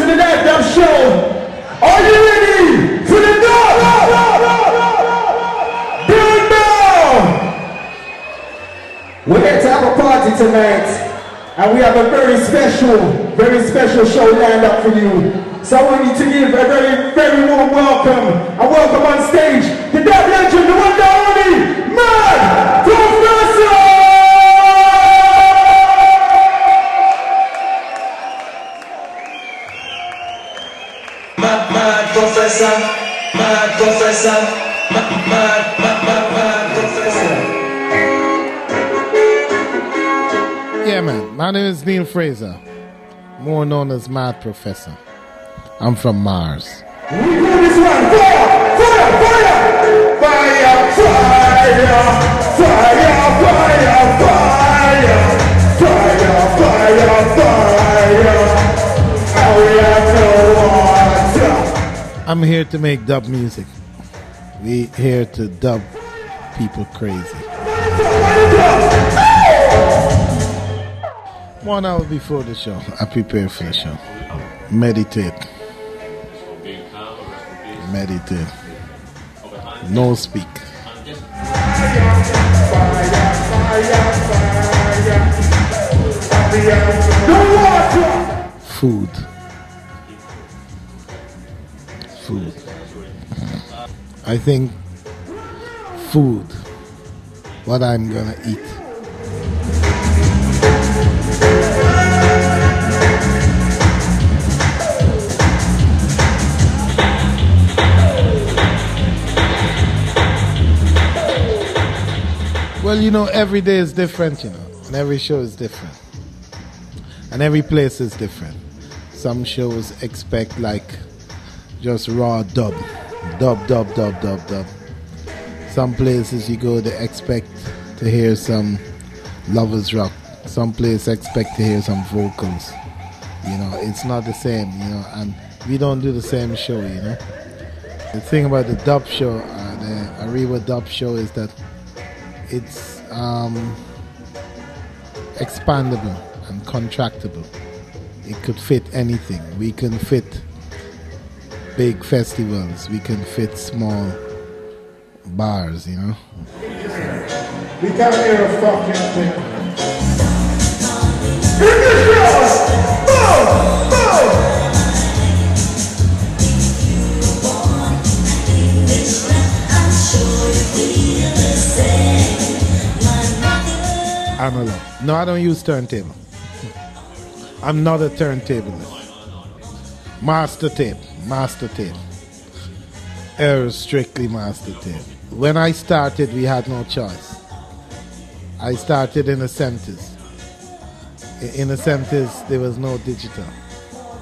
to the Night Dub Show. Are you ready for the dub? Build down! We're here to have a party tonight, and we have a very special show lined up for you. So I want you to give a very warm welcome, and welcome on stage the dub legend, the one and only Mad Professor! Mad Professor, Mad Professor, Mad Professor. Yeah, man. My name is Neil Fraser, more known as Mad Professor. I'm from Mars. We do this one. Fire! Fire! Fire! Fire! Fire! Fire! Fire! Fire! Fire! Fire! And we have no water. I'm here to make dub music. We here to dub people crazy. 1 hour before the show, I prepare for the show. Meditate. Meditate. No speak. Food. Food. I think food. What I'm gonna eat. Well, you know, every day is different, you know, and every show is different. And every place is different. Some shows expect like just raw dub. Dub. Some places you go, they expect to hear some lovers rock. Some places expect to hear some vocals. You know, it's not the same, you know, and we don't do the same show, you know. The thing about the dub show, the Arriba dub show is that it's expandable and contractable. It could fit anything. We can fit big festivals. We can fit small bars, you know. We can't hear a fucking thing. Analog. No, I don't use turntable. I'm not a turntablist. Master tape. Strictly master tape. When I started, we had no choice. I started in the 70s. In the 70s, there was no digital,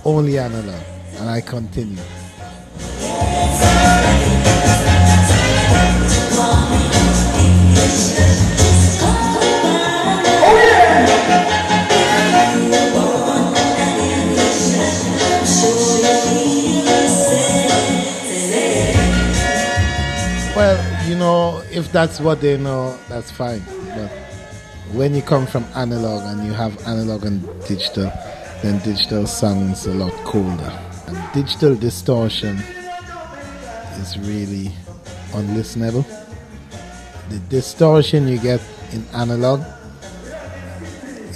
only analog, and I continued. Well, you know, if that's what they know, that's fine. But when you come from analog and you have analog and digital, then digital sounds a lot colder. And digital distortion is really unlistenable. The distortion you get in analog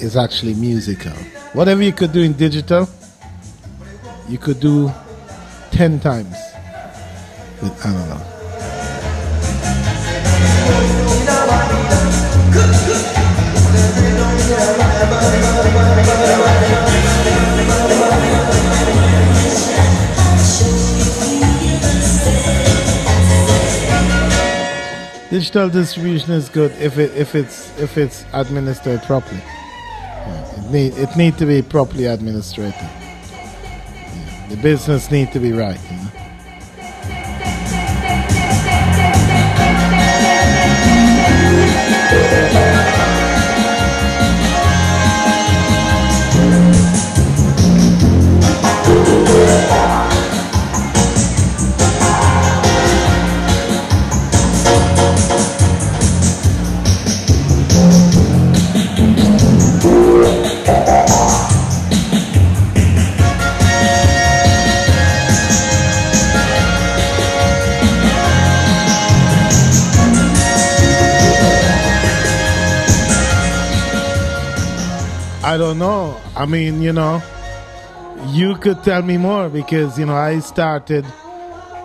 is actually musical. Whatever you could do in digital, you could do 10 times with analog. Digital distribution is good if it's administered properly. Yeah, it need to be properly administered. Yeah, the business need to be right. You know? I don't know. I mean, you know, you could tell me more because, you know, I started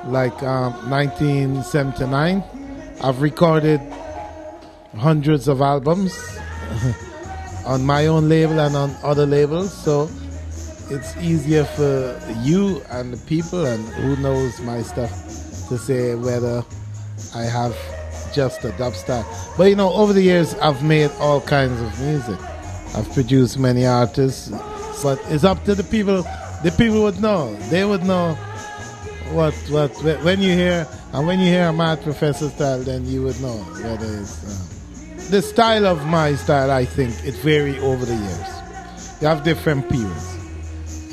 like 1979. I've recorded hundreds of albums on my own label and on other labels, so it's easier for you and the people and who knows my stuff to say whether I have just a dub style. But you know, over the years I've made all kinds of music. I've produced many artists, but it's up to the people. The people would know. They would know what when you hear a Mad Professor style, then you would know whether it's the style of my style. I think it varies over the years. You have different periods.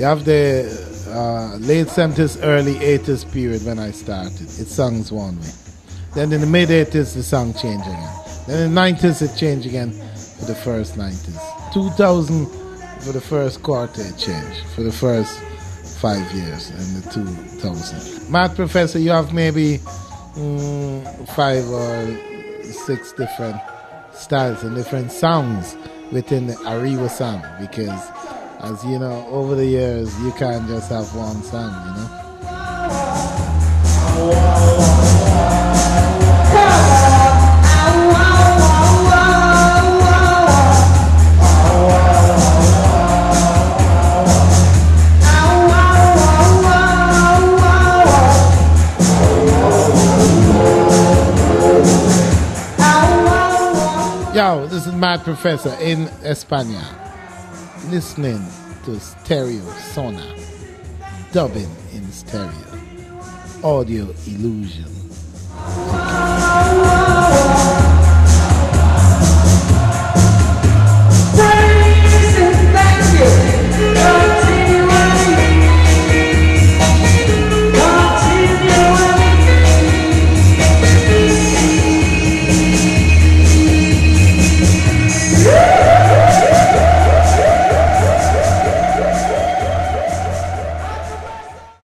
You have the late 70s, early 80s period when I started. It songs one way. Then in the mid 80s, the song changed again. Then in the 90s, it changed again for the first 90s. 2000 for the first quarter, it changed for the first 5 years in the 2000. Mad Professor, you have maybe 5 or 6 different styles and different sounds within the Ariwa sound because, as you know, over the years, you can't just have one sound, you know. Yo, this is Mad Professor in España, listening to StereoZona, dubbing in stereo, audio illusion. Okay.